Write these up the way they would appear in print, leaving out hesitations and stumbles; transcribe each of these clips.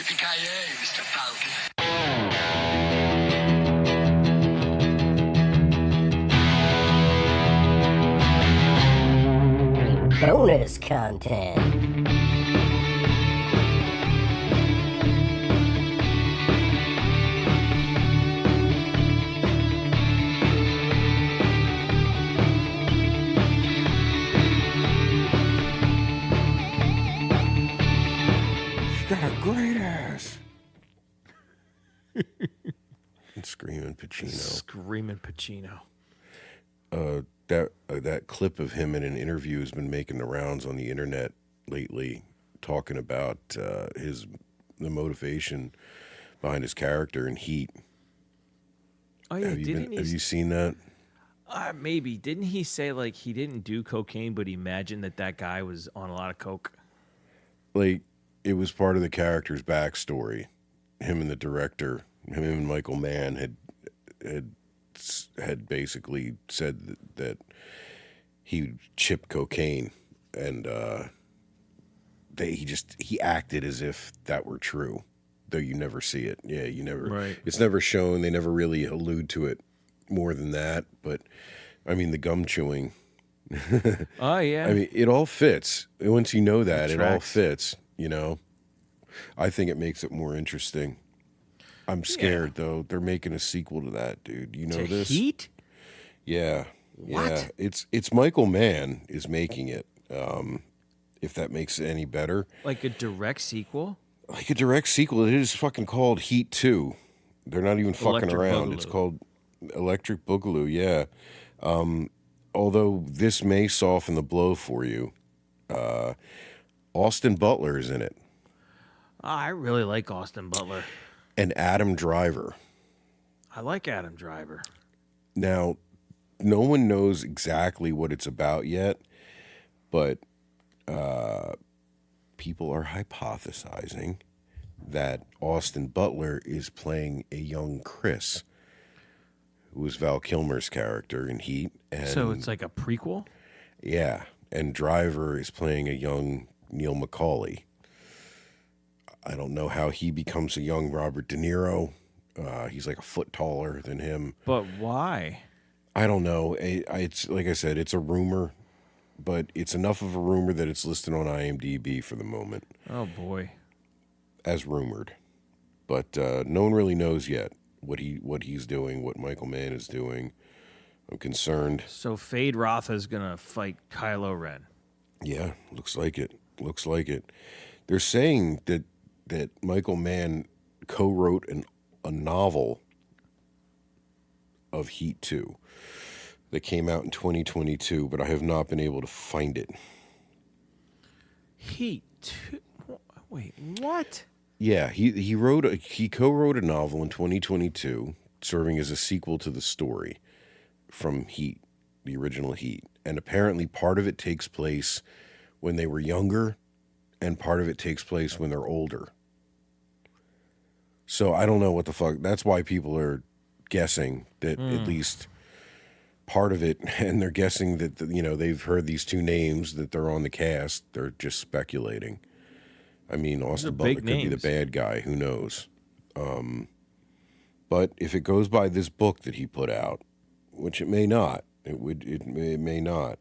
Yipee-Ki-Yay, Mr. Falcon. Bonus content. Got a great ass. And Screaming Pacino. Screaming Pacino. That clip of him in an interview has been making the rounds on the internet lately, talking about the motivation behind his character in Heat. Oh yeah, Have you seen that? Maybe. Didn't he say like he didn't do cocaine, but he imagined that guy was on a lot of coke? Like, it was part of the character's backstory. Him and the director, him and Michael Mann had basically said that he chipped cocaine, and he acted as if that were true, though you never see it. Yeah, you never. Right. It's never shown. They never really allude to it more than that. But I mean, the gum chewing. Oh yeah. I mean, it all fits. Once you know that, it all tracks. fits. You know, I think it makes it more interesting. I'm scared though. They're making a sequel to that, dude. You know To this? Heat? Yeah. What? Yeah. It's Michael Mann is making it. If that makes it any better. Like a direct sequel? Like a direct sequel. It is fucking called Heat 2. They're not even fucking Electric around. Boogaloo. It's called Electric Boogaloo, yeah. Although this may soften the blow for you. Austin Butler is in it. Oh, I really like Austin Butler. And Adam Driver. I like Adam Driver. Now, no one knows exactly what it's about yet, but people are hypothesizing that Austin Butler is playing a young Chris, who was Val Kilmer's character in Heat. And So it's like a prequel? yeah, and Driver is playing a young Neil McCauley. I don't know how he becomes a young Robert De Niro. He's like a foot taller than him. But why? I don't know. It's like I said, it's a rumor, but it's enough of a rumor that it's listed on IMDb for the moment Oh boy. as rumored. But no one really knows yet what he's doing, what Michael Mann is doing. I'm concerned. So Fade Rotha's gonna fight Kylo Ren. Yeah, looks like it. Looks like it. They're saying that Michael Mann co-wrote a novel of Heat 2 that came out in 2022, but I have not been able to find it. Heat 2? Wait, what? Yeah, he co-wrote a novel in 2022, serving as a sequel to the story from Heat, the original Heat, and apparently part of it takes place when they were younger, and part of it takes place when they're older. So I don't know what the fuck. That's why people are guessing that at least part of it, and they're guessing that they've heard these two names that they're on the cast. They're just speculating. I mean, Austin Butler could be the bad guy. Who knows? But if it goes by this book that he put out, which it may not, it may not.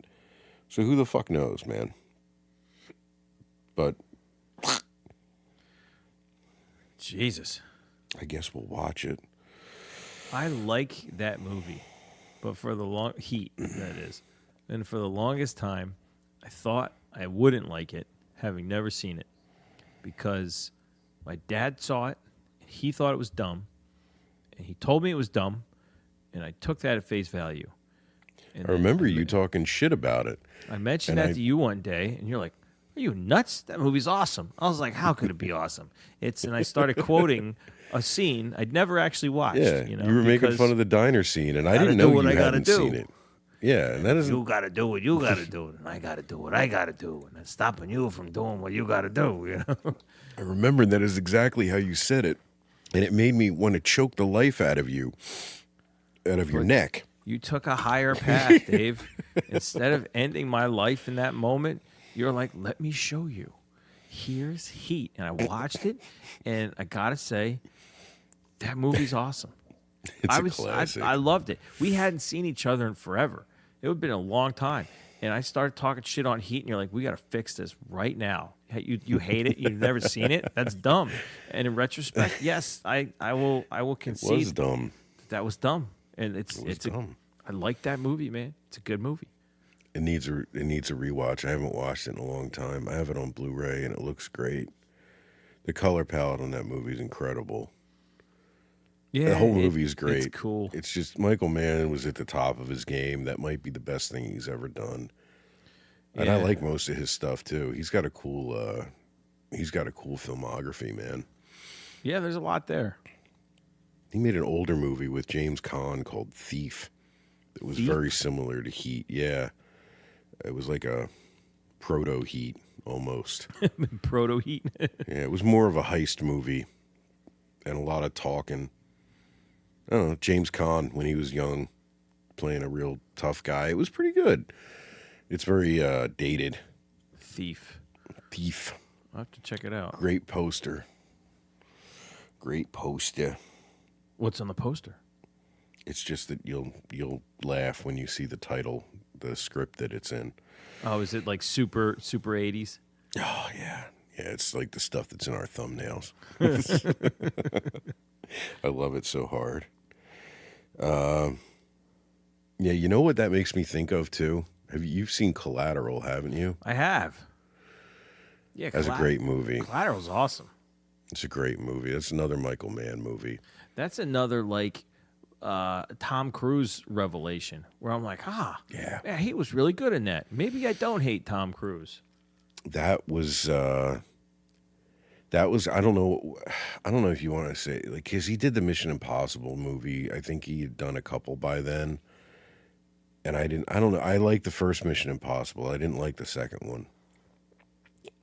So who the fuck knows, man? But Jesus. I guess we'll watch it. I like that movie. But for the Heat, that is. And for the longest time, I thought I wouldn't like it, having never seen it. Because my dad saw it, and he thought it was dumb. And he told me it was dumb, and I took that at face value. And I remember you talking shit about it. I mentioned that to you one day, and you're like, "Are you nuts? That movie's awesome." I was like, "How could it be awesome?" And I started quoting a scene I'd never actually watched. Yeah, you were making fun of the diner scene, and I didn't know you hadn't seen it. Yeah, and that isn't. You got to do what you got to do, and I got to do what I got to do, and that's stopping you from doing what you got to do. You know. I remember that is exactly how you said it, and it made me want to choke the life out of you, out of your neck. You took a higher path, Dave. Instead of ending my life in that moment, you're like, "Let me show you." Here's Heat, and I watched it, and I gotta say, that movie's awesome. It's a classic. I loved it. We hadn't seen each other in forever. It would have been a long time. And I started talking shit on Heat, and you're like, we got to fix this right now. You hate it. You've never seen it. That's dumb. And in retrospect, yes, I will concede. It was dumb. That was dumb. And it's dumb. I like that movie, man. It's a good movie. It needs a rewatch. I haven't watched it in a long time. I have it on Blu-ray, and it looks great. The color palette on that movie is incredible. Yeah, the whole movie is great. It's cool. It's just Michael Mann was at the top of his game. That might be the best thing he's ever done. And I like most of his stuff too. He's got a cool filmography, man. Yeah, there's a lot there. He made an older movie with James Caan called Thief. It was very similar to Heat. Yeah. It was like a proto Heat almost. Proto Heat. Yeah, it was more of a heist movie and a lot of talking. I don't know, James Caan when he was young playing a real tough guy. It was pretty good. It's very dated. Thief. I'll have to check it out. Great poster. What's on the poster? It's just that you'll laugh when you see the title, the script that it's in. Oh, is it like super 80s? Oh, yeah. Yeah, it's like the stuff that's in our thumbnails. I love it so hard. Yeah, you know what that makes me think of, too? You've seen Collateral, haven't you? I have. Yeah, That's a great movie. Collateral's awesome. It's a great movie. That's another Michael Mann movie. That's another, like, Tom Cruise revelation where I'm like, yeah, he was really good in that. Maybe I don't hate Tom Cruise. That was I don't know if you want to say, like, because he did the Mission Impossible movie. I think he had done a couple by then. And I don't know. I liked the first Mission Impossible. I didn't like the second one.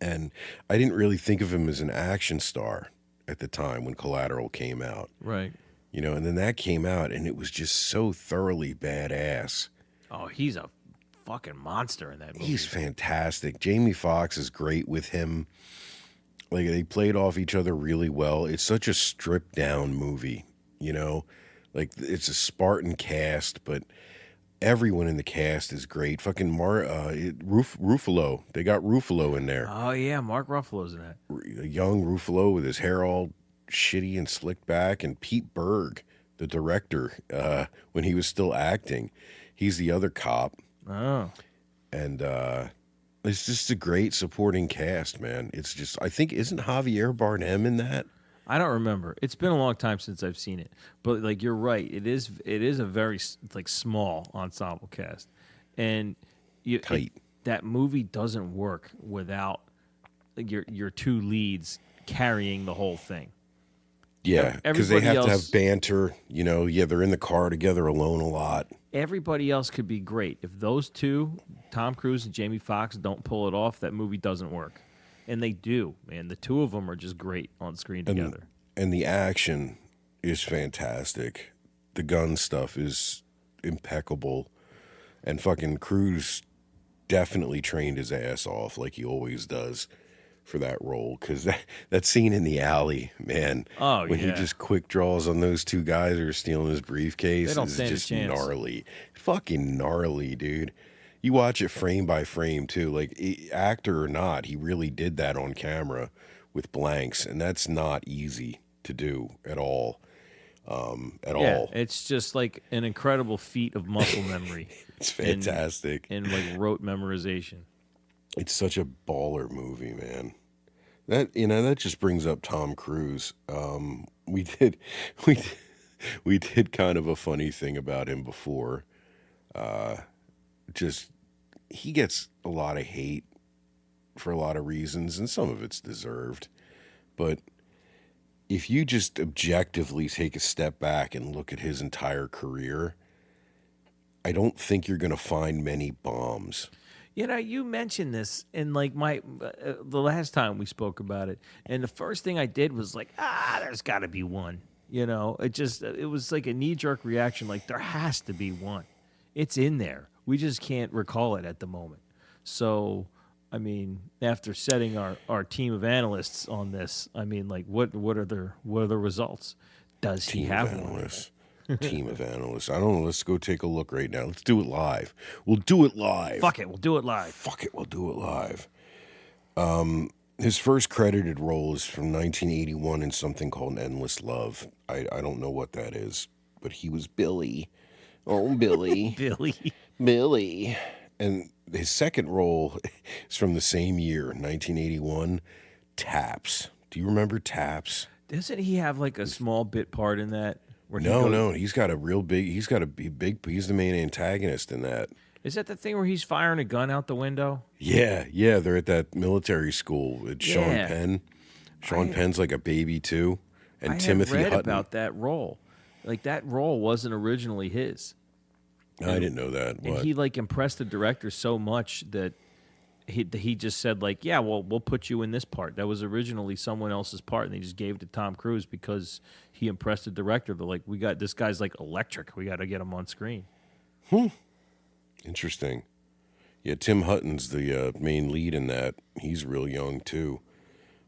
And I didn't really think of him as an action star at the time when Collateral came out. Right. You know, and then that came out, and it was just so thoroughly badass. Oh, he's a fucking monster in that movie. He's fantastic. Jamie Foxx is great with him. Like, they played off each other really well. It's such a stripped-down movie, you know? Like, it's a Spartan cast, but everyone in the cast is great. Fucking Ruffalo. They got Ruffalo in there. Oh, yeah, Mark Ruffalo's in that. A young Ruffalo with his hair all shitty and slicked back, and Pete Berg, the director, when he was still acting. He's the other cop. Oh. And it's just a great supporting cast, man. It's just, I think, isn't Javier Bardem in that? I don't remember. It's been a long time since I've seen it. But, like, you're right. It is a very, like, small ensemble cast. And tight. That movie doesn't work without your two leads carrying the whole thing. Yeah, because they have to have banter. You know, they're in the car together alone a lot. Everybody else could be great. If those two, Tom Cruise and Jamie Foxx, don't pull it off, that movie doesn't work. And they do, man. The two of them are just great on screen together. And the action is fantastic. The gun stuff is impeccable. And fucking Cruise definitely trained his ass off like he always does for that role. Because that scene in the alley, man, when he just quick draws on those two guys who are stealing his briefcase is just gnarly. Fucking gnarly, dude. You watch it frame by frame, too. Like, actor or not, he really did that on camera with blanks, and that's not easy to do at all. All. It's just like an incredible feat of muscle memory. It's fantastic. And like rote memorization. It's such a baller movie, man. That just brings up Tom Cruise. We did kind of a funny thing about him before. He gets a lot of hate for a lot of reasons, and some of it's deserved. But if you just objectively take a step back and look at his entire career, I don't think you're going to find many bombs. You know, you mentioned this in like the last time we spoke about it, and the first thing I did was like, there's got to be one. You know, it was like a knee-jerk reaction, like there has to be one. It's in there. We just can't recall it at the moment. So I mean, after setting our team of analysts on this, I mean, like, what are the results? Does he Team of have one? analysts. Team of analysts. I don't know. Let's go take a look right now. Let's do it live. We'll do it live. Fuck it, we'll do it live. Fuck it, we'll do it live. His first credited role is from 1981 in something called Endless Love. I don't know what that is, but he was Billy. Oh, Billy. Billy. Billy. And his second role is from the same year, 1981, Taps. Do you remember Taps? Doesn't he have like a small bit part in that? Where No, he's got a big, he's the main antagonist in that. Is that the thing where he's firing a gun out the window? Yeah, they're at that military school. It's Sean Penn. Sean Penn's like a baby too. And Timothy I read Hutton. about that role. Like, that role wasn't originally his. I didn't know that. And he like impressed the director so much that he just said, like, yeah, well, we'll put you in this part. That was originally someone else's part, and they just gave it to Tom Cruise because he impressed the director. They're like, we got this guy's like electric. We got to get him on screen. Interesting. Yeah, Tim Hutton's the main lead in that. He's real young too,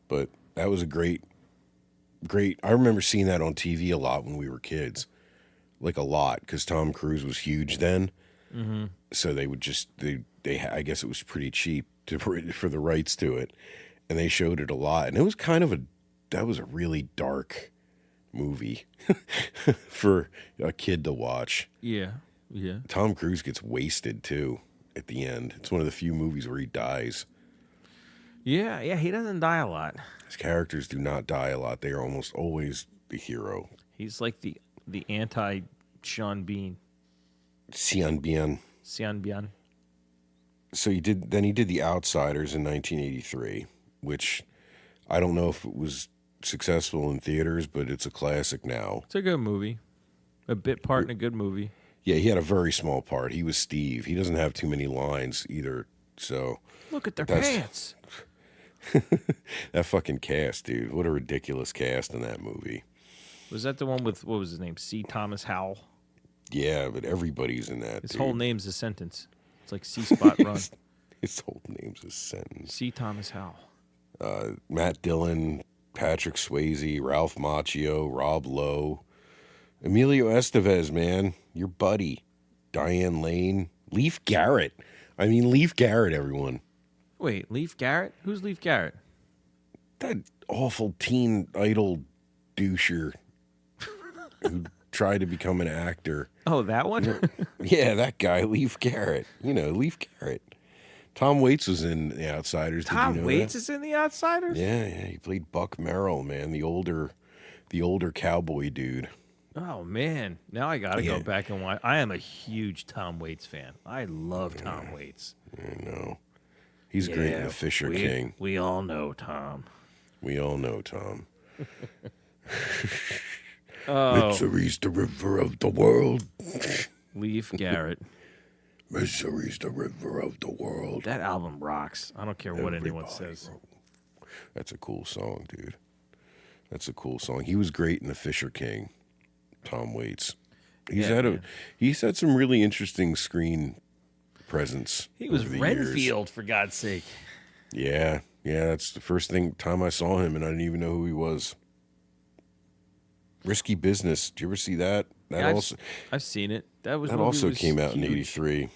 but that was a great. I remember seeing that on TV a lot when we were kids, like a lot, because Tom Cruise was huge then. Mm-hmm. So they would just they I guess it was pretty cheap for the rights to it, and they showed it a lot, and it was that was a really dark movie for a kid to watch. Yeah. Tom Cruise gets wasted too at the end. It's one of the few movies where he dies. Yeah, he doesn't die a lot. His characters do not die a lot. They are almost always the hero. He's like the anti Sean Bean. Sean Bean. So he did The Outsiders in 1983, which I don't know if it was successful in theaters, but it's a classic now. It's a good movie. A bit part in a good movie. Yeah, he had a very small part. He was Steve. He doesn't have too many lines either. So look at their pants. That fucking cast, dude. What a ridiculous cast in that movie. Was that the one with, what was his name? C. Thomas Howell? Yeah, but everybody's in that. His whole name's a sentence. It's like C. Spot Run. His whole name's a sentence. C. Thomas Howell. Matt Dillon, Patrick Swayze, Ralph Macchio, Rob Lowe, Emilio Estevez, man, your buddy, Diane Lane, Leif Garrett. Leif Garrett, everyone. Wait, Leif Garrett? Who's Leif Garrett? That awful teen idol doucher who tried to become an actor. Oh, that one? Yeah, that guy, Leif Garrett. You know, Leif Garrett. Tom Waits was in The Outsiders. Tom Did you know Waits that? is in The Outsiders? Yeah, he played Buck Merrill, man, the older cowboy dude. Oh, man. Now I got to go back and watch. I am a huge Tom Waits fan. I love Tom Waits. I know. He's great in The Fisher King. We all know Tom. We all know Tom. Missouri's the river of the world. Leif Garrett. Missouri's the river of the world. That album rocks. I don't care what anyone says. That's a cool song, dude. That's a cool song. He was great in The Fisher King, Tom Waits. He's had some really interesting screen presence. He was over the Renfield, years. for God's sake. Yeah, that's the first time I saw him, and I didn't even know who he was. Risky Business. Did you ever see that? I've seen it. That also came out in '83.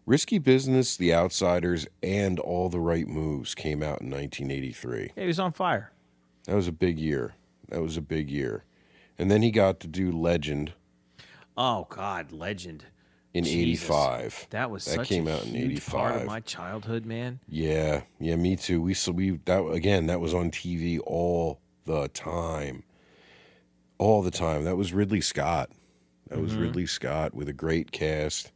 Risky Business, The Outsiders, and All the Right Moves came out in 1983. Yeah, he was on fire. That was a big year. And then he got to do Legend. Oh, God, Legend. In Jesus. '85. That came out in '85. Part of my childhood, man. Yeah, me too. That was on TV all the time. That was Ridley Scott. Ridley Scott with a great cast.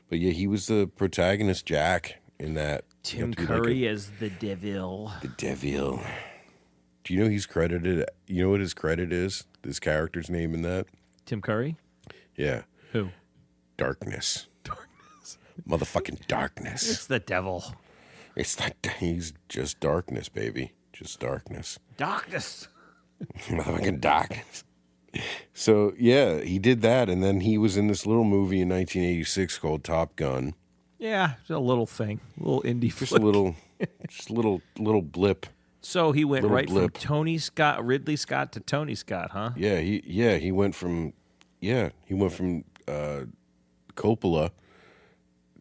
But yeah, he was the protagonist, Jack, in that. Tim Curry as the devil. The devil. Do you know he's credited? You know what his credit is? His character's name in that? Tim Curry? Yeah. Who? Darkness. Motherfucking darkness. It's the devil. It's not. He's just darkness, baby. Just darkness. Darkness. Motherfucking darkness. So, yeah, he did that, and then he was in this little movie in 1986 called Top Gun. Yeah, it's a little thing, a little indie Just flick. a little blip. So he went little right blip. from Ridley Scott to Tony Scott, huh? Yeah, he went from Coppola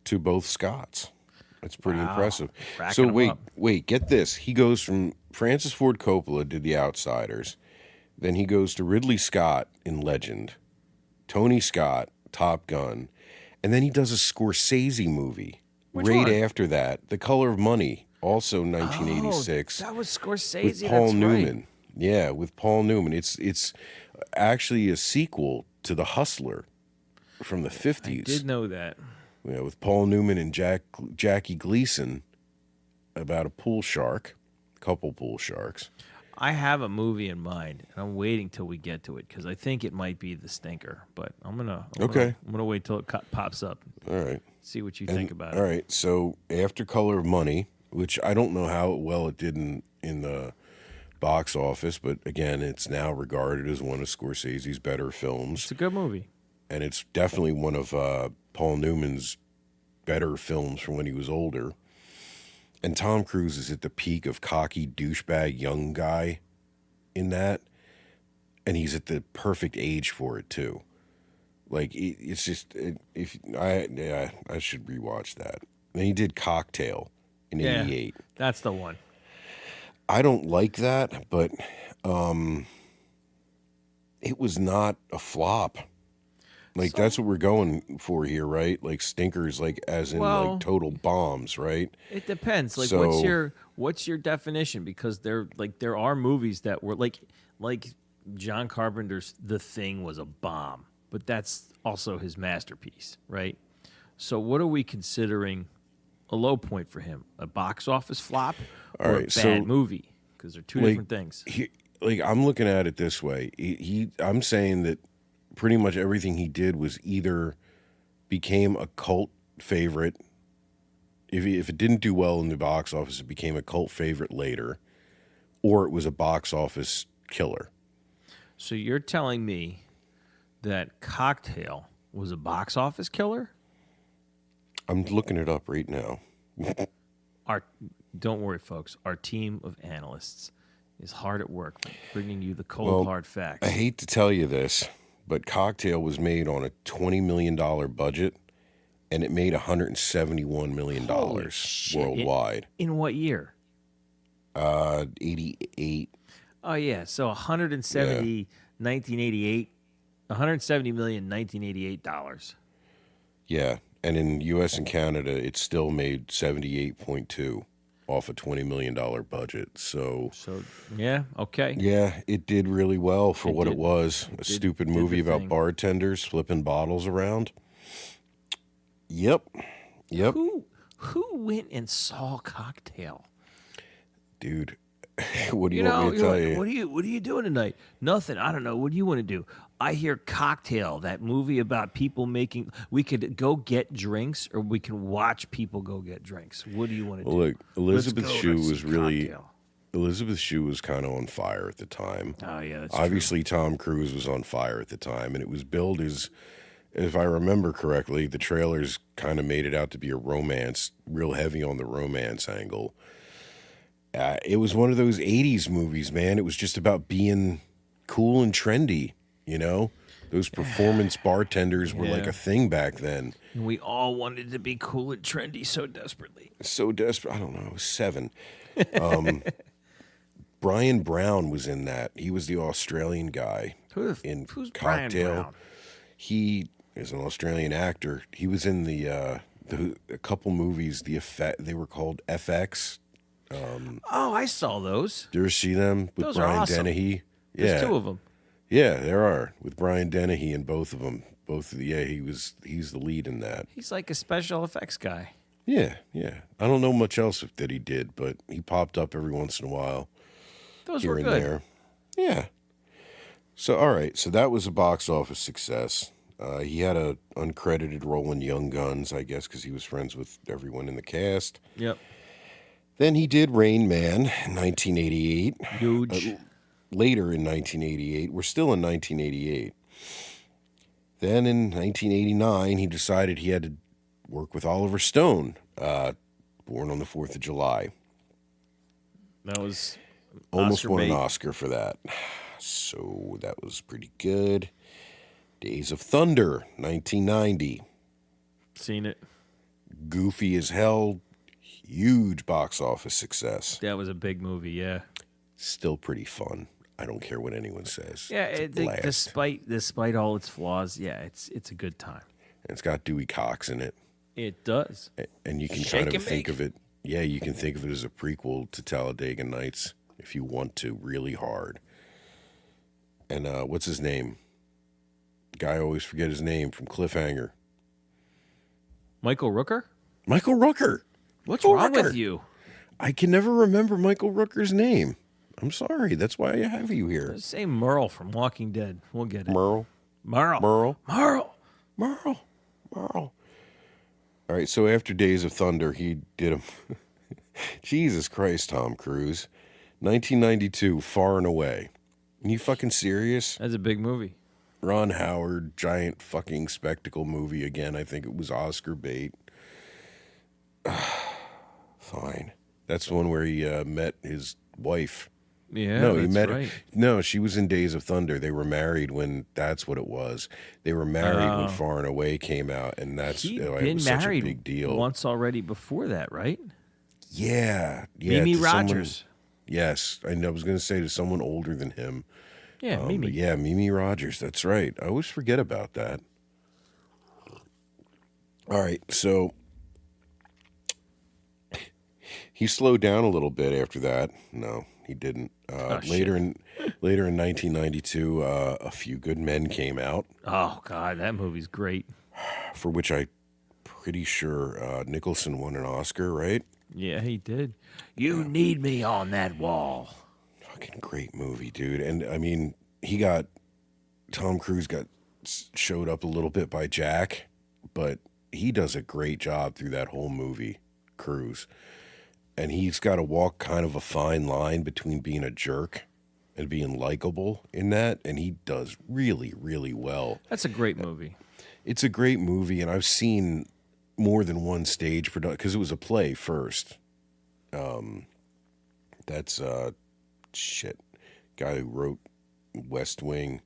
to both Scotts. That's pretty Wow. impressive. Racking So 'em up. wait, get this. He goes from Francis Ford Coppola did The Outsiders, then he goes to Ridley Scott in Legend, Tony Scott, Top Gun, and then he does a Scorsese movie Which right one? after that, The Color of Money, also 1986. Oh, that was Scorsese. With Paul that's Newman. Right. Yeah, with Paul Newman. It's actually a sequel to The Hustler from the 50s. I did know that. Yeah, with Paul Newman and Jackie Gleason about a couple pool sharks. I have a movie in mind, and I'm waiting till we get to it because I think it might be The Stinker. But I'm gonna wait till it pops up. All right. See what you think about All it. right. So after Color of Money, which I don't know how well it did in the box office, but again, it's now regarded as one of Scorsese's better films. It's a good movie. And it's definitely one of Paul Newman's better films from when he was older. And Tom Cruise is at the peak of cocky douchebag young guy in that, and he's at the perfect age for it too. Like it's just I should rewatch that. And he did Cocktail in '88. That's the one. I don't like that, but it was not a flop. Like that's what we're going for here, right? Like stinkers, like as in Well, like total bombs, right? It depends. Like, So- what's your definition? Because there are movies that were like John Carpenter's The Thing was a bomb, but that's also his masterpiece, right? So, what are we considering a low point for him? A box office flop All or right, a so, bad movie? Because they're two like, different things. I'm looking at it this way. I'm saying that pretty much everything he did was either became a cult favorite. If it didn't do well in the box office, it became a cult favorite later, or it was a box office killer. So you're telling me that Cocktail was a box office killer? I'm looking it up right now. Don't worry, folks. Our team of analysts is hard at work bringing you the cold, hard facts. I hate to tell you this, but Cocktail was made on a $20 million budget, and it made $171 million Holy shit. worldwide. In what year? 88. Oh, yeah. So 170, 1988, 170 million, 1988 dollars. Yeah, and in U.S. and Canada, it still made 78.2 off a $20 million budget. So yeah, okay. yeah, it did really well for what it did. was. A stupid movie the about thing. bartenders flipping bottles around. Yep. Who went and saw Cocktail? Dude, what do you want me to tell you? What are you doing tonight? Nothing. I don't know. What do you want to do? I hear Cocktail, that movie about people making. We could go get drinks, or we can watch people go get drinks. What do you want to do? Look, Elizabeth Let's go Shue to was see really Cocktail. Elizabeth Shue was kind of on fire at the time. Oh yeah, that's Obviously, Tom Cruise was on fire at the time, and it was billed as, if I remember correctly, the trailers kind of made it out to be a romance, real heavy on the romance angle. It was one of those 80s movies, man. It was just about being cool and trendy, you know? Those performance bartenders were like Yeah. a thing back then. And we all wanted to be cool and trendy so desperately. So desperate. I don't know. I was 7. Brian Brown was in that. He was the Australian guy Who's in Brian Cocktail. Brown? He is an Australian actor. He was in a couple movies. They were called FX. Oh, I saw those. Did you ever see them with Those are Brian awesome. Dennehy? There's Yeah, 2 of them. yeah, there are with Brian Dennehy in both of them. He's the lead in that. He's like a special effects guy. Yeah. I don't know much else that he did, but he popped up every once in a while Those here were and good. there. Yeah. So all right, so that was a box office success. He had a uncredited role in Young Guns, I guess, because he was friends with everyone in the cast. Yep. Then he did Rain Man in 1988. Huge. Later in 1988, we're still in 1988. Then in 1989, he decided he had to work with Oliver Stone, born on the 4th of July. That was Almost Oscar won an bait. Oscar for that. So that was pretty good. Days of Thunder, 1990. Seen it. Goofy as hell. Huge box office success. That was a big movie, yeah. Still pretty fun. I don't care what anyone says. Yeah, It's a blast. despite all its flaws, yeah, it's a good time. And it's got Dewey Cox in it. It does. And you can Shake kind of and think bake. of it. Yeah, you can think of it as a prequel to Talladega Nights if you want to, really hard. And what's his name? Guy, I always forget his name from Cliffhanger. Michael Rooker? Michael Rooker. What's Michael wrong Rooker. with you? I can never remember Michael Rooker's name. I'm sorry. That's why I have you here. Say Merle from Walking Dead. We'll get it. Merle. Merle. Merle. Merle. Merle. Merle. All right, so after Days of Thunder, he did him. Jesus Christ, Tom Cruise. 1992, Far and Away. Are you fucking serious? That's a big movie. Ron Howard, giant fucking spectacle movie again. I think it was Oscar bait. Fine. That's the one where he met his wife. Yeah, No, he that's met right. her. No, she was in Days of Thunder. They were married when that's what it was. They were married when Far and Away came out, and that's He'd it been was such a married big deal. once already before that, right? Yeah. Mimi to someone- Rogers. Yes, I was going to say to someone older than him. Yeah, Mimi. But yeah, Mimi Rogers. That's right. I always forget about that. All right, so he slowed down a little bit after that. No, he didn't. Later in 1992, A Few Good Men came out, Oh God, that movie's great. for which I'm pretty sure Nicholson won an Oscar. Right? Yeah, he did. You need me on that wall. Fucking great movie, dude. And I mean, Tom Cruise showed up a little bit by Jack, but he does a great job through that whole movie, Cruise. And he's got to walk kind of a fine line between being a jerk and being likable in that, and he does really, really well. That's a great movie. It's a great movie, and I've seen more than one stage production, because it was a play first. That's guy who wrote West Wing,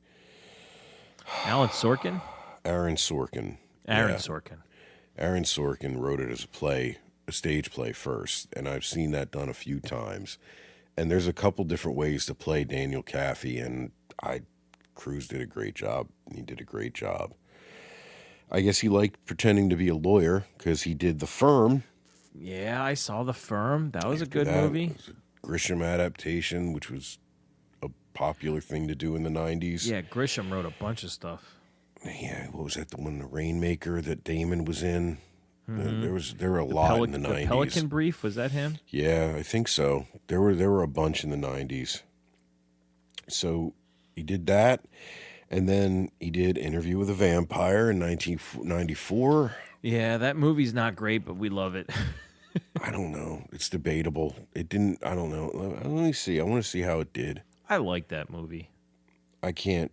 Alan Sorkin. Aaron Sorkin. Aaron Yeah. Sorkin. Aaron Sorkin wrote it as a stage play first, and I've seen that done a few times. And there's a couple different ways to play Daniel Kaffee, and Cruise did a great job. He did a great job. I guess he liked pretending to be a lawyer because he did The Firm. Yeah, I saw The Firm. That was a After good that, movie. it was a Grisham adaptation, which was a popular thing to do in the 90s. Yeah, Grisham wrote a bunch of stuff. Yeah, what was that? The one, The Rainmaker, that Damon was in. There were a lot in the 90s. The Pelican Brief, was that him? Yeah, I think so. There were a bunch in the 90s. So he did that, and then he did Interview with a Vampire in 1994. Yeah, that movie's not great, but we love it. I don't know. It's debatable. It didn't. I don't know. Let me see. I want to see how it did. I like that movie. I can't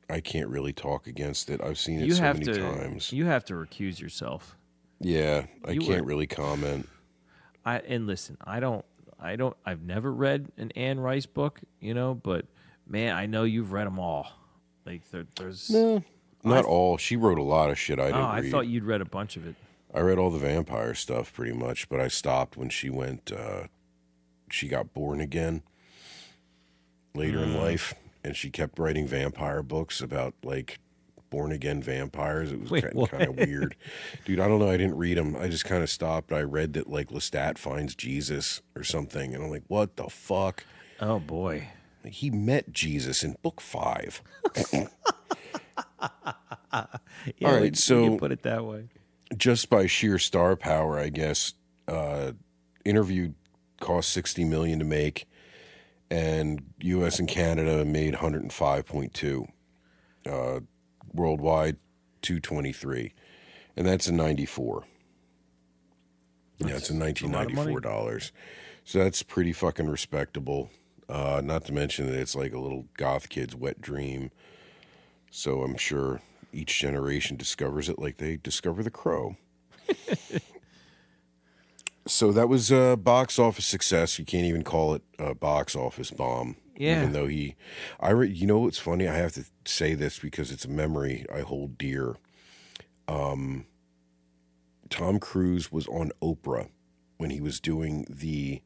really talk against it. I've seen it You so have many to. times. You have to recuse yourself. Yeah, I You can't were- really comment. And listen, I've never read an Anne Rice book, but man, I know you've read them all. Like there's. No, not all. She wrote a lot of shit I didn't I read. thought you'd read a bunch of it. I read all the vampire stuff pretty much, but I stopped when she got born again later in life, and she kept writing vampire books about like born again vampires. It was Wait, kind of weird. Dude, I don't know. I didn't read them. I just kind of stopped. I read that like Lestat finds Jesus or something, and I'm like, what the fuck? Oh boy. Like, he met Jesus in book 5. Yeah, All right, you so- can put it that way. Just by sheer star power, I guess. Interview cost $60 million to make, and U.S. and Canada made 105.2. Worldwide, 223, and that's in 94. Yeah, it's in a lot of money. $1994. So that's pretty fucking respectable. Not to mention that it's like a little goth kid's wet dream. So I'm sure each generation discovers it like they discover The Crow. So that was a box office success. You can't even call it a box office bomb. Yeah. Even though you know what's funny? I have to say this because it's a memory I hold dear. Tom Cruise was on Oprah when he was doing the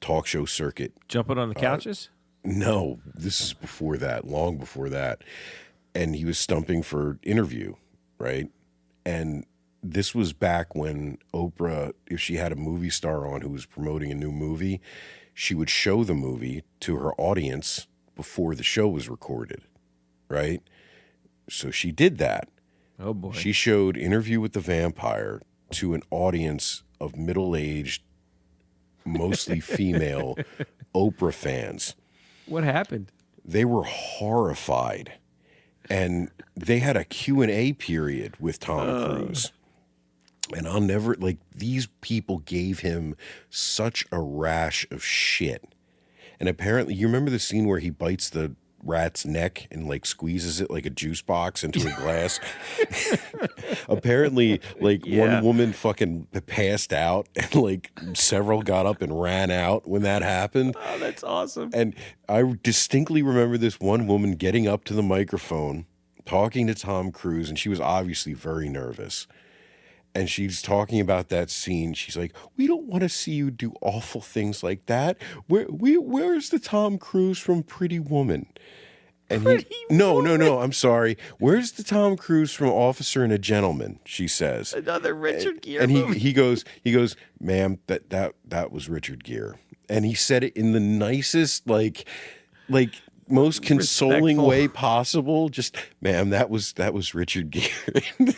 talk show circuit. Jumping on the couches? No, this is before that, long before that. And he was stumping for interview, right? And this was back when Oprah, if she had a movie star on who was promoting a new movie, she would show the movie to her audience before the show was recorded, right? So she did that. Oh, boy. She showed Interview with the Vampire to an audience of middle-aged, mostly female Oprah fans. What happened? They were horrified. And they had a Q&A period with Tom Cruise. And I'll never, like, these people gave him such a rash of shit. And apparently, you remember the scene where he bites the rat's neck and, like, squeezes it like a juice box into a glass? Apparently, like, one woman fucking passed out and, like, several got up and ran out when that happened. Oh, that's awesome. And I distinctly remember this one woman getting up to the microphone, talking to Tom Cruise, and she was obviously very nervous. And she's talking about that scene. She's like, "We don't want to see you do awful things like that. Where's the Tom Cruise from Pretty Woman?" And no, I'm sorry. "Where's the Tom Cruise from Officer and a Gentleman?" she says. Another Richard Gere And movie. he goes, "Ma'am, that was Richard Gere." And he said it in the nicest, like most consoling Respectful way possible. Just, "Ma'am, that was Richard Gere." And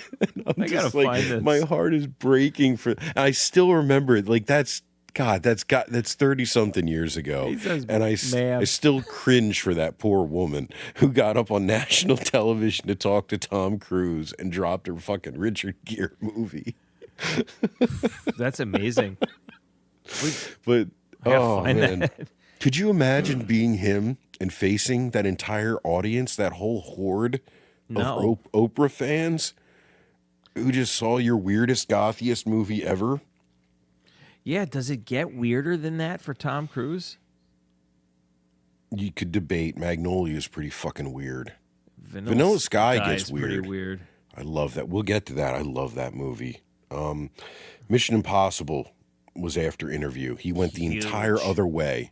I gotta find this. My heart is breaking for. I still remember it. Like that's 30-something years ago. He says, and I "Ma'am." still cringe for that poor woman who got up on national television to talk to Tom Cruise and dropped her fucking Richard Gere movie. That's amazing. But I gotta oh find man, that. could you imagine being him and facing that entire audience, that whole horde No. of Oprah fans who just saw your weirdest, gothiest movie ever? Yeah, does it get weirder than that for Tom Cruise? You could debate. Magnolia is pretty fucking weird. Vanilla Sky Sky gets is pretty weird. weird. I love that. We'll get to that. I love that movie. Mission Impossible was after Interview. He went the entire other way.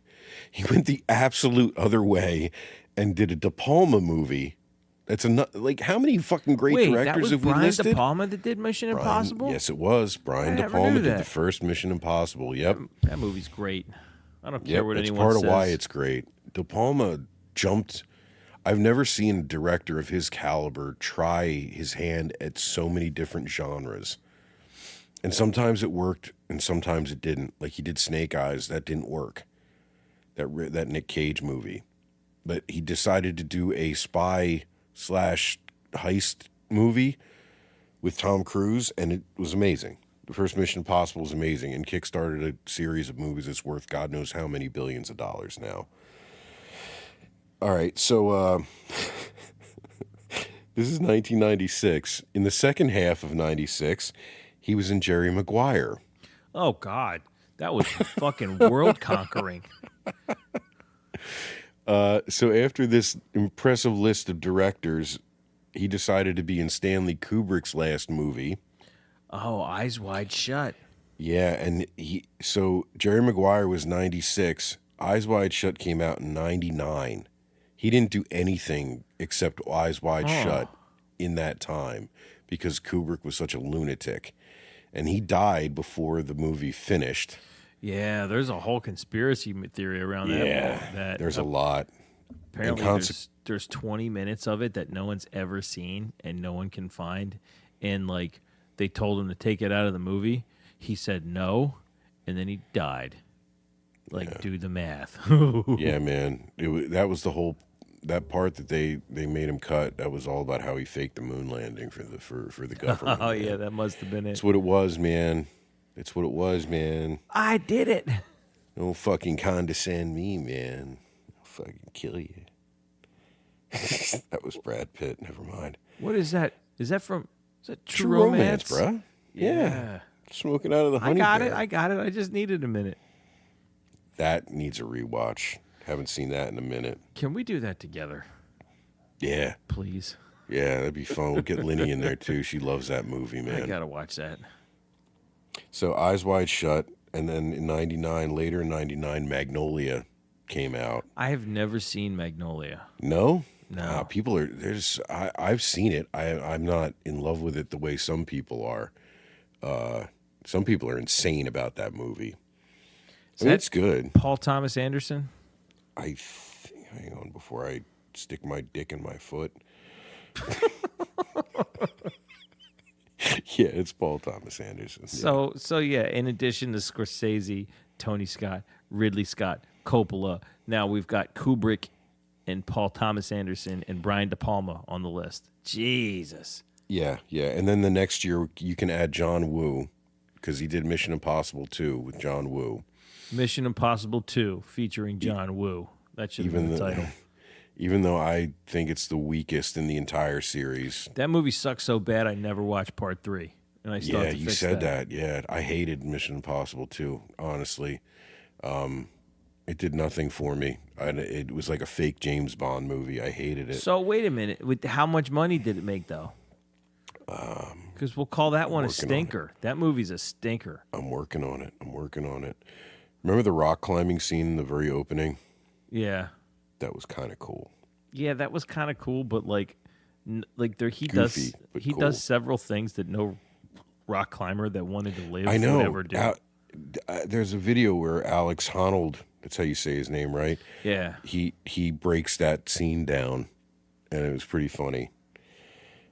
He went the absolute other way and did a De Palma movie. That's like, how many fucking great Wait, that directors was have we Brian listed? De Palma that did Mission Impossible? Yes, it was. Brian I De never Palma knew did the that. first Mission Impossible. Yep. That movie's great. I don't care Yep, what that's anyone part says. of why it's great. De Palma jumped. I've never seen a director of his caliber try his hand at so many different genres. And sometimes it worked and sometimes it didn't. Like he did Snake Eyes, that didn't work. That Nick Cage movie. But he decided to do a spy / heist movie with Tom Cruise, and it was amazing. The first Mission Impossible was amazing and kickstarted a series of movies that's worth God knows how many billions of dollars now. All right, so this is 1996. In the second half of 96, he was in Jerry Maguire. Oh, God. That was fucking world conquering. So after this impressive list of directors, he decided to be in Stanley Kubrick's last movie. Oh, Eyes Wide Shut. Yeah, and so Jerry Maguire was 96. Eyes Wide Shut came out in 99. He didn't do anything except Eyes Wide Shut in that time because Kubrick was such a lunatic. And he died before the movie finished. Yeah, there's a whole conspiracy theory around that. There's a lot. Apparently, there's 20 minutes of it that no one's ever seen and no one can find. And, like, they told him to take it out of the movie. He said no, and then he died. Like, do the math. Yeah, man. That was the whole... That part that they made him cut, that was all about how he faked the moon landing for the government. Oh, yeah, that must have been it. That's what it was, man. It's what it was, man. I did it. Don't fucking condescend me, man. I'll fucking kill you. That was Brad Pitt. Never mind. What is that? Is that True Romance? Bruh. Yeah. Smoking out of the I honey got bear. it. I got it. I just needed a minute. That needs a rewatch. Haven't seen that in a minute. Can we do that together, Yeah. please? Yeah, that'd be fun. We'll get Linny in there too. She loves that movie, I man. gotta watch that. So Eyes Wide Shut, and then in '99, later in '99, Magnolia came out. I have never seen Magnolia. No, No. people are there's. I've seen it. I'm not in love with it the way some people are. Some people are insane about that movie. I mean, it's good. Paul Thomas Anderson. Hang on before I stick my dick in my foot. Yeah, it's Paul Thomas Anderson. So yeah. In addition to Scorsese, Tony Scott, Ridley Scott, Coppola, now we've got Kubrick and Paul Thomas Anderson and Brian De Palma on the list. Jesus. Yeah. And then the next year you can add John Woo because he did Mission Impossible 2 with John Woo. Mission Impossible 2 featuring John Woo. That should have been the title. Even though I think it's the weakest in the entire series. That movie sucks so bad I never watched part 3. And I still have to you fix said that. Yeah, I hated Mission Impossible 2, honestly. It did nothing for me. It was like a fake James Bond movie. I hated it. So wait a minute. How much money did it make though? Because we'll call that one a stinker. That movie's a stinker. I'm working on it. Remember the rock climbing scene in the very opening? Yeah. That was kind of cool. Yeah, that was kind of cool, but he Goofy, but cool. does several things that no rock climber that wanted to live I know. would ever do. There's a video where Alex Honnold, that's how you say his name, right? Yeah. He breaks that scene down, and it was pretty funny.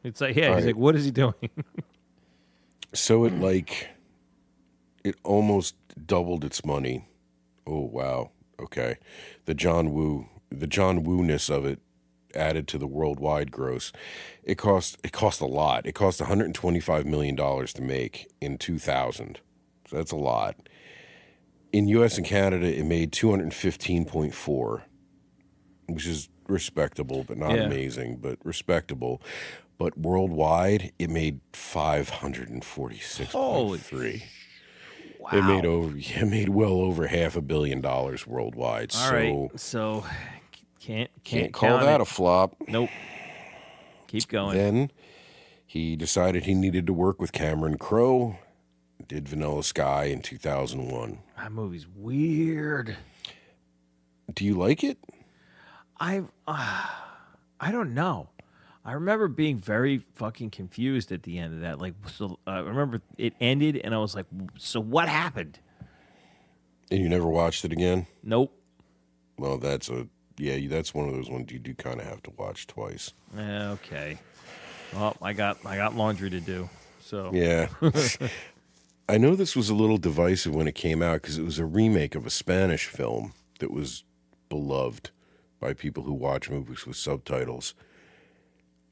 It's like, he's like, what is he doing? So it almost doubled its money. Oh wow. Okay. The John Woo-ness of it added to the worldwide gross. It cost a lot. It cost $125 million to make in 2000. So that's a lot. In US and Canada, it made 215.4, which is respectable, but not amazing, but respectable. But worldwide, it made 546.3. Wow. It made well over $500 million worldwide. All right. So can't call that a flop. Nope. Keep going. Then he decided he needed to work with Cameron Crowe. Did Vanilla Sky in 2001. That movie's weird. Do you like it? I don't know. I remember being very fucking confused at the end of that. I remember it ended, and I was like, "So what happened?" And you never watched it again? Nope. Well, that's one of those ones you do kind of have to watch twice. Okay. Well, I got laundry to do. So yeah. I know this was a little divisive when it came out because it was a remake of a Spanish film that was beloved by people who watch movies with subtitles.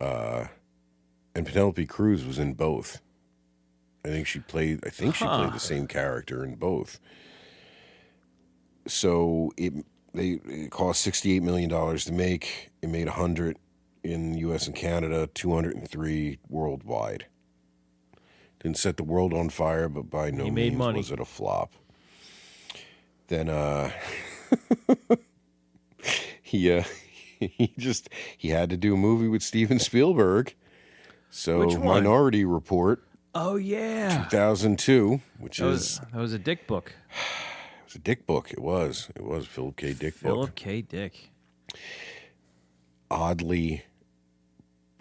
And Penelope Cruz was in both. I think she played the same character in both. So it cost $68 million to make. It made $100 in the U.S. and Canada, $203 worldwide. Didn't set the world on fire, but by no means was it a flop. Then he had to do a movie with Steven Spielberg. So Which one? Minority Report. Oh yeah. 2002, that was a dick book. It was a dick book. It was Philip K. Dick book. Philip K. Dick. Oddly,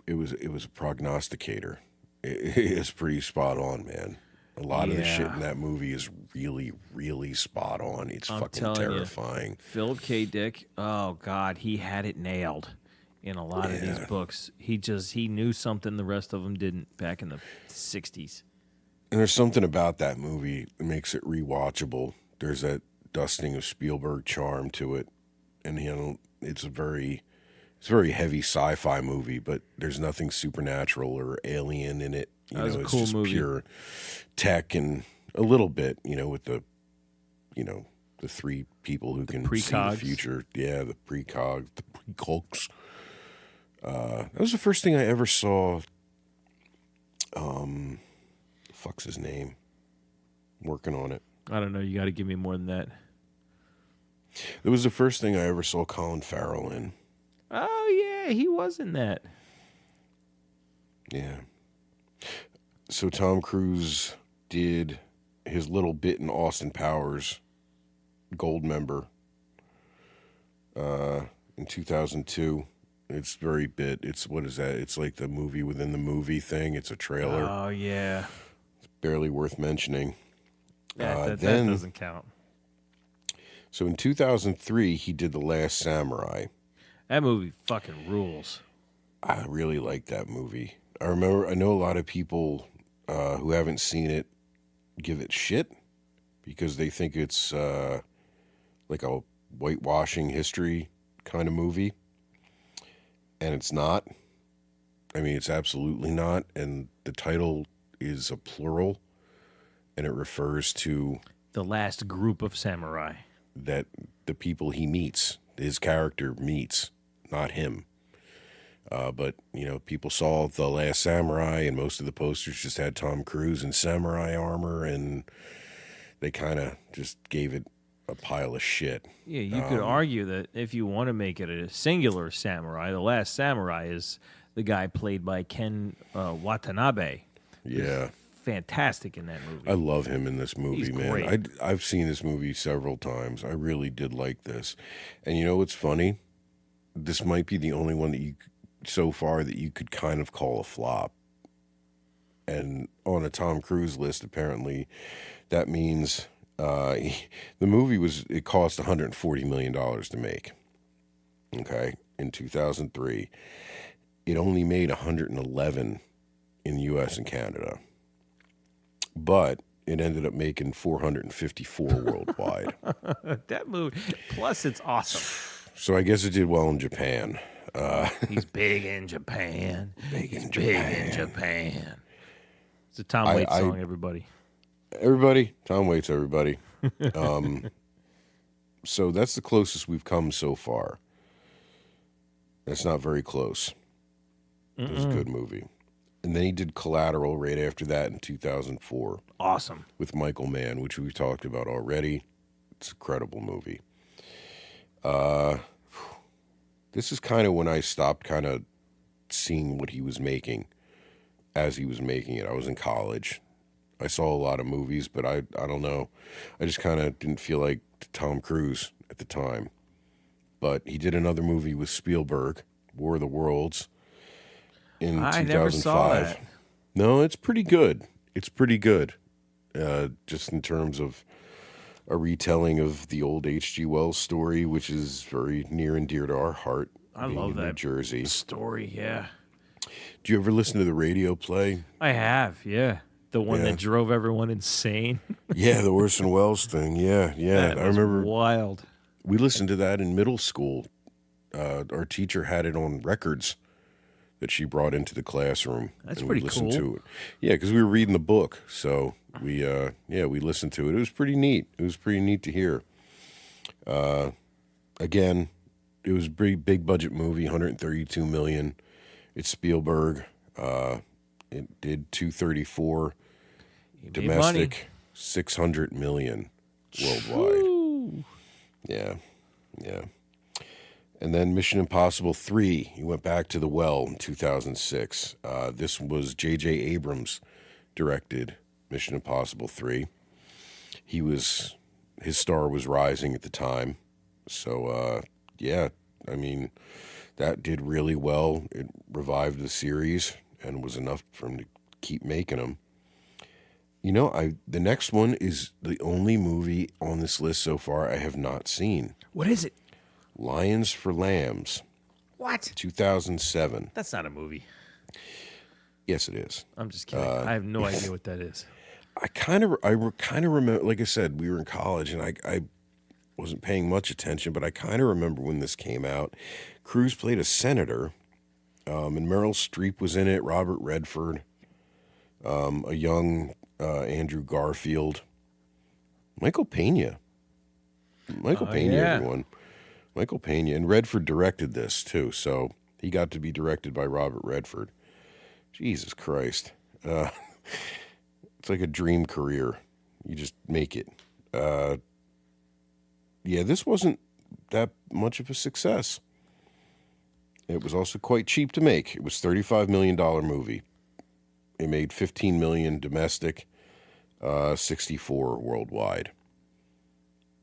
it was a prognosticator. It is pretty spot on, man. A lot of the shit in that movie is really, really spot on. It's fucking terrifying. Philip K. Dick, oh God, he had it nailed in a lot of these books. He knew something the rest of them didn't back in the 60s. And there's something about that movie that makes it rewatchable. There's that dusting of Spielberg charm to it. And it's a very heavy sci-fi movie, but there's nothing supernatural or alien in it. It's it's cool just movie. Pure tech and a little bit, with the three people who can see the future. Yeah, the precogs. That was the first thing I ever saw fuck's his name? Working on it. I don't know. You got to give me more than that. It was the first thing I ever saw Colin Farrell in. Oh, yeah. He was in that. Yeah. So Tom Cruise did his little bit in Austin Powers, Gold member, in 2002. It's very bit. It's, what is that? It's like the movie within the movie thing. It's a trailer. Oh, yeah. It's barely worth mentioning. That doesn't count. So in 2003, he did The Last Samurai. That movie fucking rules. I really like that movie. I know a lot of people who haven't seen it give it shit because they think it's like a whitewashing history kind of movie. And it's not. I mean, it's absolutely not. And the title is a plural, and it refers to The last group of samurai. that the people he meets, his character meets, not him. But, you know, people saw The Last Samurai, and most of the posters just had Tom Cruise in samurai armor, and they kind of just gave it a pile of shit. Yeah, you could argue that if you want to make it a singular samurai, The Last Samurai is the guy played by Ken Watanabe. Yeah. Fantastic in that movie. I love him in this movie, He's man. great. I've seen this movie several times. I really did like this. And you know what's funny? This might be the only one that you so far that you could kind of call a flop. And on a Tom Cruise list, apparently, that means the movie it cost $140 million to make. Okay, in 2003, it only made 111 in the U.S. and Canada, but it ended up making 454 worldwide. That movie, plus it's awesome. So I guess it did well in Japan. He's big in Japan. Big in He's Japan. big in Japan. It's a Tom Waits song, everybody. Everybody, Tom Waits, everybody. So that's the closest we've come so far. That's not very close. It was a good movie. And then he did Collateral right after that in 2004. Awesome. With Michael Mann, which we've talked about already. It's an incredible movie. This is kind of when I stopped kind of seeing what he was making as he was making it. I was in college. I saw a lot of movies, but I don't know. I just kind of didn't feel like Tom Cruise at the time. But he did another movie with Spielberg, War of the Worlds, in 2005. Never saw that. No, it's pretty good. It's pretty good. Just in terms of a retelling of the old H.G. Wells story, which is very near and dear to our heart. I being love in that New Jersey. story, yeah. Do you ever listen to the radio play? I have, yeah. The one Yeah. that drove everyone insane. Yeah, the Orson Welles thing. Yeah. That I was remember wild. we listened to that in middle school. Our teacher had it on records that she brought into the classroom. That's and pretty we listened cool. to it. Yeah, because we were reading the book, so we listened to it. It was pretty neat. It was pretty neat to hear. Again, it was a pretty big budget movie, $132 million. It's Spielberg. It did 234 He made domestic, money. 600 million worldwide. Woo. Yeah. And then Mission Impossible 3, he went back to the well in 2006. This was J.J. Abrams directed Mission Impossible 3. His star was rising at the time. So, I mean, that did really well. It revived the series and was enough for him to keep making them. You know, the next one is the only movie on this list so far I have not seen. What is it? Lions for Lambs, What? 2007. That's not a movie. Yes, it is. I'm just kidding. I have no idea what that is. I kind of remember, like I said, we were in college and I wasn't paying much attention, but I kind of remember when this came out. Cruise played a senator, and Meryl Streep was in it, Robert Redford, a young Andrew Garfield, Michael Pena. Everyone. Michael Pena. And Redford directed this, too, so he got to be directed by Robert Redford. Jesus Christ. It's like a dream career. You just make it. Yeah, this wasn't that much of a success. It was also quite cheap to make. It was $35 million movie. It made $15 million domestic, 64 worldwide.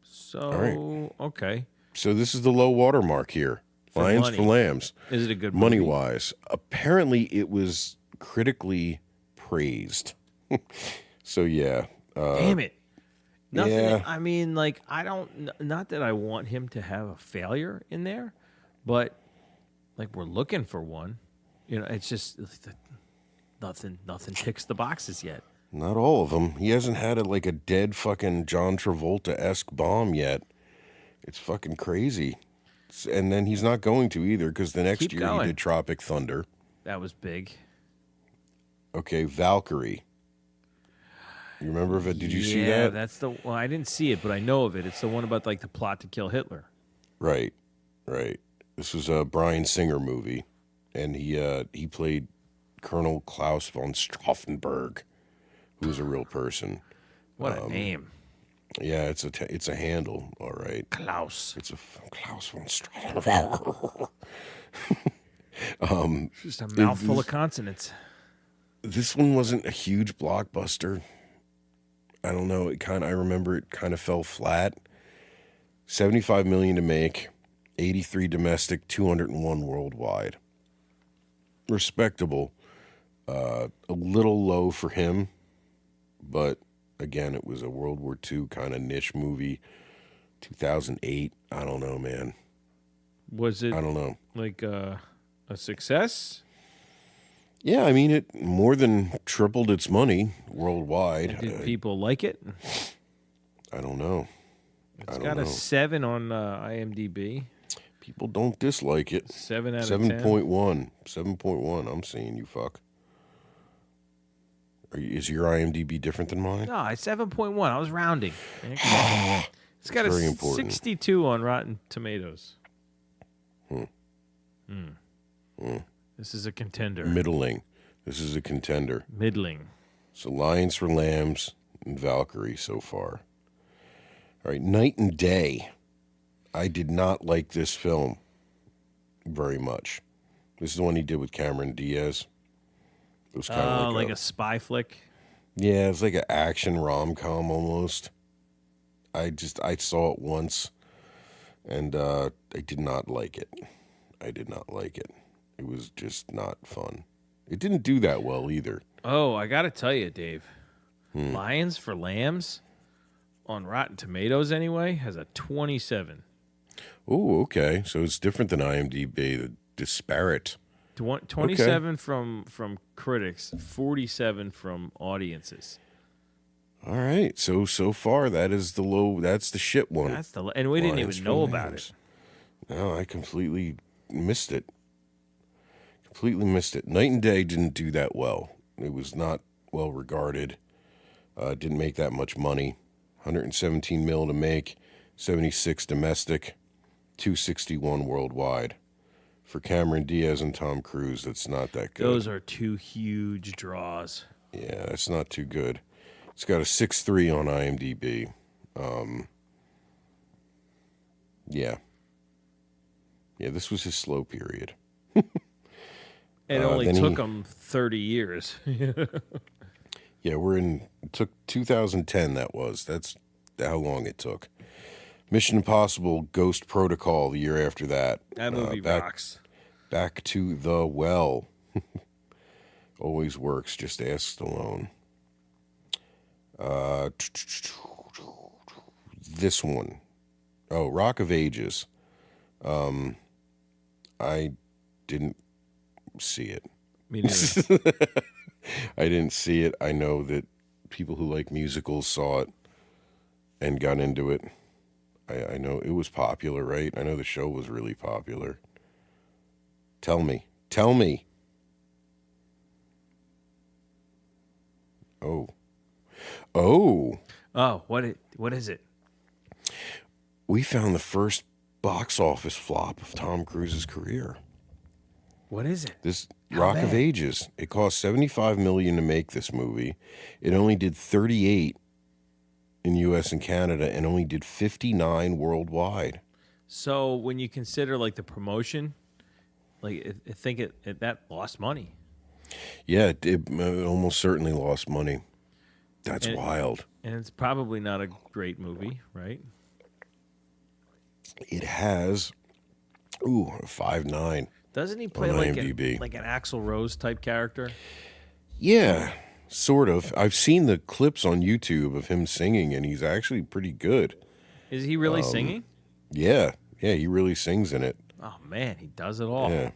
So, All right. okay. So this is the low water mark here. For Lions money. for Lambs. Is it a good Money movie? wise, apparently it was critically praised. So yeah, Damn it. Nothing. yeah. I mean, like, not that I want him to have a failure in there, but like we're looking for one. You know, it's just nothing ticks the boxes yet. Not all of them. He hasn't had like a dead fucking John Travolta-esque bomb yet. It's fucking crazy. And then he's not going to either because the next Keep year going. he did Tropic Thunder. That was big. Okay, Valkyrie. You remember of it? Did you see Yeah, that? that's the. Well, I didn't see it, but I know of it. It's the one about like the plot to kill Hitler. Right. This was a Bryan Singer movie, and he played Colonel Klaus von Stauffenberg, who was a real person. What a name, Yeah, it's a handle, all right. Klaus. It's a Klaus von Stauffenberg. Just a mouthful of consonants. This one wasn't a huge blockbuster. I don't know. I remember it kind of fell flat. $75 million to make, 83 domestic, 201 worldwide. Respectable. A little low for him, but again, it was a World War II kind of niche movie. 2008. I don't know, man. Was it I don't know. like a success? Yeah, I mean, it more than tripled its money worldwide. Did people like it? I don't know. It's got a 7 on IMDb. People don't dislike it. 7 out of 10. 7.1. 7.1. I'm seeing you fuck. Is your IMDb different than mine? No, it's 7.1. I was rounding. It's got very a important. 62 on Rotten Tomatoes. This is a contender. Middling. This is a contender. Middling. So Lions for Lambs and Valkyrie so far. All right, Night and Day. I did not like this film very much. This is the one he did with Cameron Diaz. It was kind of Like a spy flick. yeah, it's like an action rom-com almost. I saw it once, and I did not like it. I did not like it. It was just not fun. It didn't do that well either. Oh, I got to tell you, Dave. Lions for Lambs on Rotten Tomatoes anyway has a 27. Oh, okay. So it's different than IMDb, the disparate. 27 from critics, 47 from audiences. All right. So far, that is the low. That's the shit one. That's and we didn't Lions even for know about Lambs. it. No, I completely missed it. Completely missed it. Night and Day didn't do that well. It was not well regarded. Didn't make that much money. 117 mil to make, 76 domestic, 261 worldwide. For Cameron Diaz and Tom Cruise, that's not that good. Those are two huge draws. Yeah, that's not too good. It's got a 6.3 on IMDb. Yeah. Yeah, this was his slow period. It only then took him 30 years. Yeah, it took 2010, That's how long it took. Mission Impossible Ghost Protocol the year after that. That movie rocks. Back to the Well. Always works, just ask Stallone. This one. Oh, Rock of Ages. I didn't see it. Me neither. I didn't see it. I know that people who like musicals saw it and got into it. I know it was popular, right? I know the show was really popular. Tell me. Oh. Oh, what is it? We found the first box office flop of Tom Cruise's career. What is it? This How Rock of bad? Ages. It cost $75 million to make this movie. It only did 38 in U.S. and Canada, and only did 59 worldwide. So when you consider like the promotion, like I think it that lost money. Yeah, it almost certainly lost money. That's And- wild. And it's probably not a great movie, right? It has, a 5.9. Doesn't he play On like IMDb. an Axl Rose type character? Yeah, sort of. I've seen the clips on YouTube of him singing, and he's actually pretty good. Is he really singing? Yeah, he really sings in it. Oh man, he does it all. Yeah,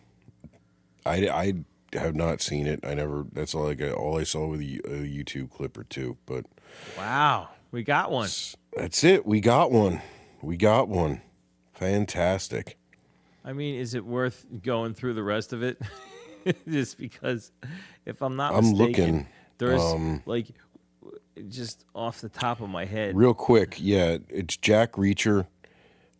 I have not seen it. I never. That's all I saw with a YouTube clip or two. But Wow, we got one. that's it. We got one. Fantastic. I mean, is it worth going through the rest of it? Just because, if I'm not I'm mistaken, looking, there's like just off the top of my head. Real quick, yeah, it's Jack Reacher,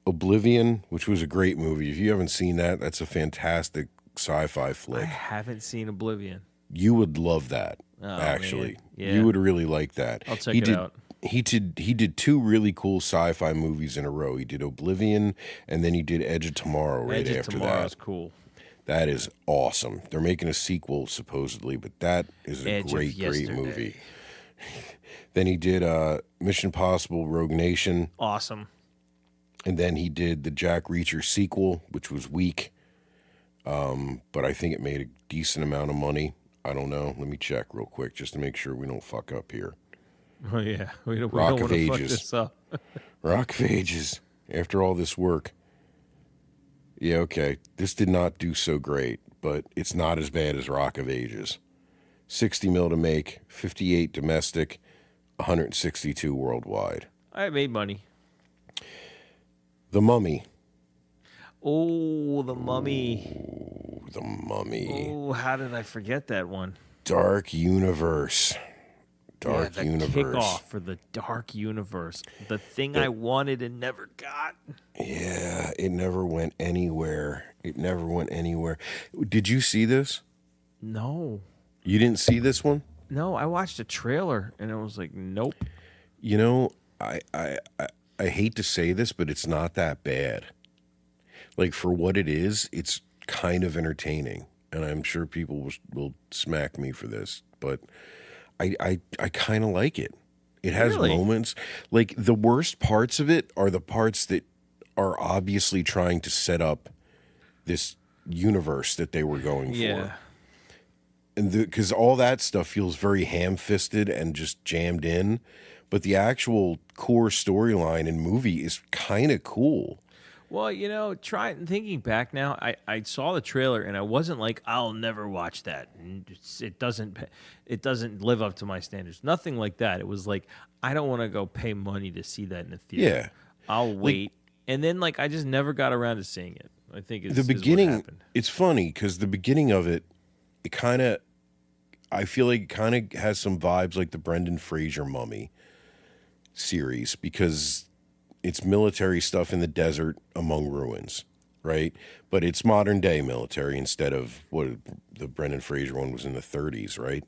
Oblivion, which was a great movie. If you haven't seen that, that's a fantastic sci-fi I flick. haven't seen Oblivion. You would love that, Oh, actually. man. Yeah. You would really like that. I'll check it out. He did two really cool sci-fi movies in a row. He did Oblivion, and then he did Edge of Tomorrow right Edge of after Tomorrow's that. cool. That is awesome. They're making a sequel supposedly, but that is a Edge of great Yesterday. movie. Then he did Mission Impossible Rogue Nation, Awesome. and then he did the Jack Reacher sequel, which was weak, but I think it made a decent amount of money. I don't know. Let me check real quick just to make sure we don't fuck up here. Oh yeah, we don't Rock want of to fuck Ages. this up. Rock of Ages. After all this work. Yeah, okay. This did not do so great, but it's not as bad as Rock of Ages. 60 mil to make, 58 domestic, 162 worldwide. I made money. The Mummy. Oh, the Mummy. The Mummy. Oh, how did I forget that one? Dark Universe. Dark the Universe. kickoff for the Dark Universe. The thing I wanted and never got. Yeah, it never went anywhere. Did you see this? No. You didn't see this one? No, I watched a trailer and it was like, nope. You know, I hate to say this, but it's not that bad. Like, for what it is, it's kind of entertaining. And I'm sure people will smack me for this, but I kind of like it. It has Really? moments. Like, the worst parts of it are the parts that are obviously trying to set up this universe that they were going Yeah. for. And because all that stuff feels very ham-fisted and just jammed in, but the actual core storyline and movie is kind of cool. Well, thinking back now, I saw the trailer and I wasn't like, I'll never watch that. And it doesn't live up to my standards. Nothing like that. It was like, I don't want to go pay money to see that in the theater. Yeah. I'll wait. And then I just never got around to seeing it. I think The is what beginning, happened. it's funny because the beginning of it, I feel like it kind of has some vibes like the Brendan Fraser Mummy series because it's military stuff in the desert among ruins, right? But it's modern day military instead of what the Brendan Fraser one was in the 30s, right?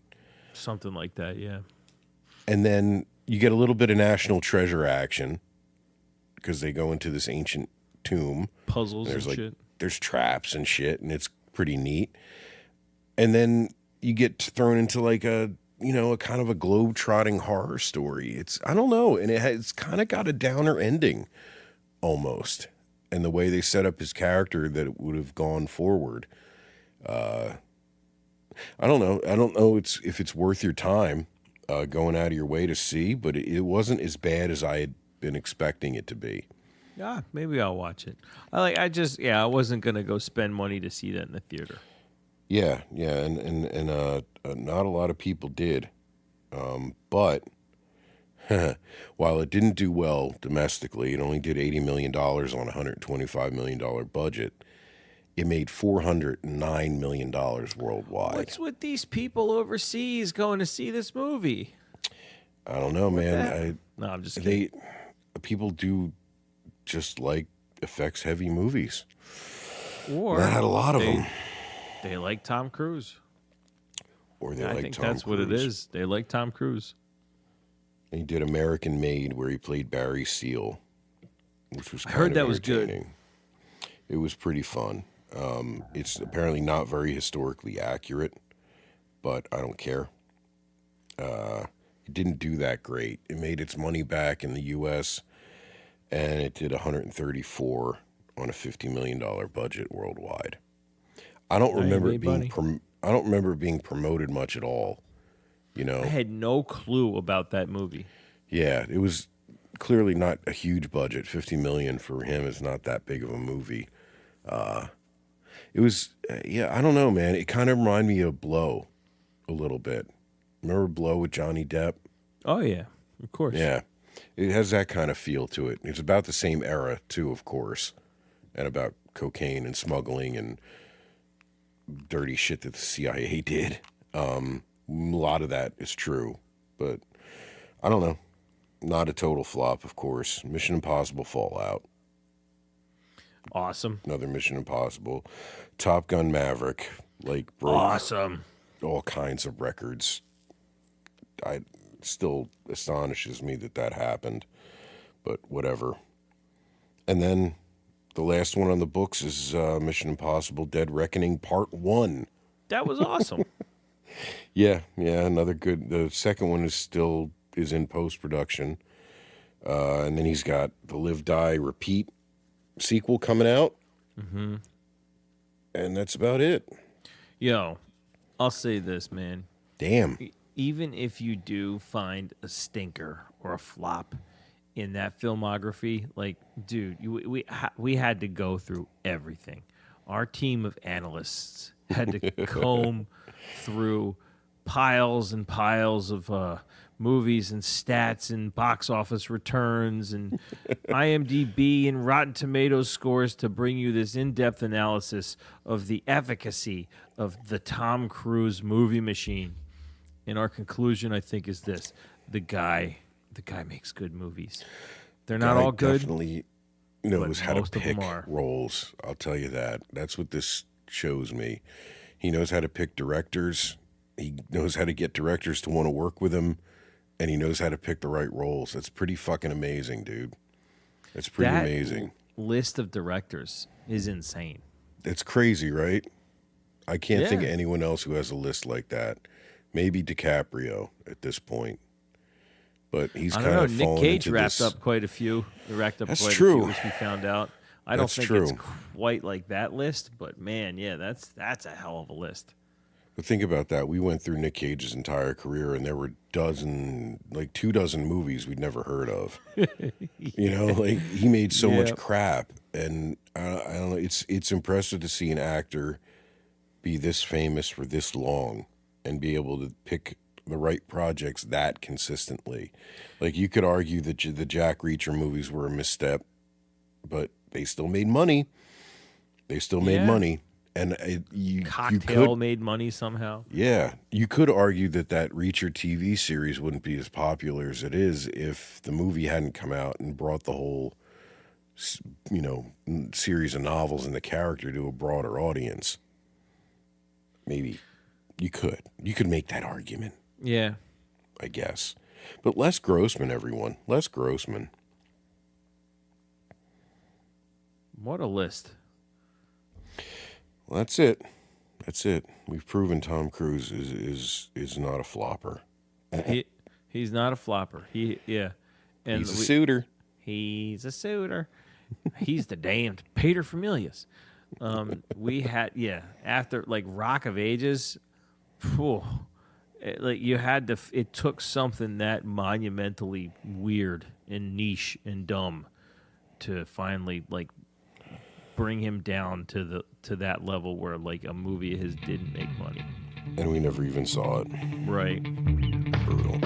Something like that, yeah. And then you get a little bit of National Treasure action because they go into this ancient tomb. Puzzles and There's shit. there's traps and shit, and it's pretty neat. And then you get thrown into a kind of a globe-trotting horror story. I don't know, and it's kind of got a downer ending almost. And the way they set up his character that it would have gone forward. I don't know. I don't know if it's worth your time going out of your way to see, but it wasn't as bad as I had been expecting it to be. Yeah, maybe I'll watch it. I wasn't gonna go spend money to see that in the theater. Yeah, and not a lot of people did, but while it didn't do well domestically, it only did $80 million on a $125 million budget. It made $409 million worldwide. What's with these people overseas going to see this movie? I don't know, man. No, I'm just kidding. People do just like effects heavy movies. Or Not a lot of them. They like Tom Cruise. Or they I like think Tom that's Cruise. what it is. They like Tom Cruise. And he did American Made, where he played Barry Seal, which was I kind heard of that was good. entertaining. It was pretty fun. It's apparently not very historically accurate, but I don't care. It didn't do that great. It made its money back in the U.S., and it did 134 on a $50 million budget worldwide. I don't Now you remember it made being money. I don't remember it being promoted much at all. You know, I had no clue about that movie. yeah, it was clearly not a huge budget. 50 million for him is not that big of a movie. It was, yeah, I don't know, man. It kind of reminded me of Blow a little bit. Remember Blow with Johnny Depp? Oh yeah, of course. Yeah, it has that kind of feel to it. It's about the same era too, of course, and about cocaine and smuggling and dirty shit that the CIA did. A lot of that is true, but I don't know. Not a total flop, of course. Mission Impossible Fallout, Awesome. another Mission Impossible. Top Gun Maverick, like broke Awesome. all kinds of records. I still astonishes me that happened, but whatever. And then the last one on the books is Mission Impossible Dead Reckoning Part 1. That was awesome. Yeah, another good. The second one is in post-production. And then he's got the Live, Die, Repeat sequel coming out. Mm-hmm. And that's about it. Yo, I'll say this, man. Damn. Even if you do find a stinker or a flop in that filmography, like, dude, we had to go through everything. Our team of analysts had to comb through piles and piles of movies and stats and box office returns and IMDb and Rotten Tomatoes scores to bring you this in-depth analysis of the efficacy of the Tom Cruise movie machine. And our conclusion, I think, is this: the guy makes good movies. They're not all good. Definitely knows how to most of them pick are. roles. I'll tell you that. That's what this shows me. He knows how to pick directors. He knows how to get directors to want to work with him, and he knows how to pick the right roles. That's pretty fucking amazing, dude. That's pretty That amazing. List of directors is insane. It's crazy, right? I can't think of Yeah. anyone else who has a list like that. Maybe DiCaprio at this point, but he's I kind don't know. of Nick fallen Cage into wrapped this. up quite a few. He racked up That's quite true. a few, as we found out. I don't That's think true. it's quite like that list, but man, yeah, that's a hell of a list. But think about that. We went through Nick Cage's entire career, and there were 24 movies we'd never heard of. You know, like he made so much Yep. crap, and I don't know. It's impressive to see an actor be this famous for this long and be able to pick the right projects that consistently. Like you could argue that the Jack Reacher movies were a misstep, but they still made money. They still made Yeah. money, and you Cocktail could. made money somehow. Yeah, you could argue that Reacher TV series wouldn't be as popular as it is if the movie hadn't come out and brought the whole, series of novels and the character to a broader audience. Maybe you could make that argument, Yeah. I guess. But Les Grossman, everyone, Les Grossman. What a list. Well, that's it. That's it. We've proven Tom Cruise is not a flopper. He's not a flopper. And He's a suitor. He's a suitor. He's the damned Peter Familius. We had after like Rock of Ages, it took something that monumentally weird and niche and dumb to finally like bring him down to that level where like a movie of his didn't make money. And we never even saw it. Right. Brutal.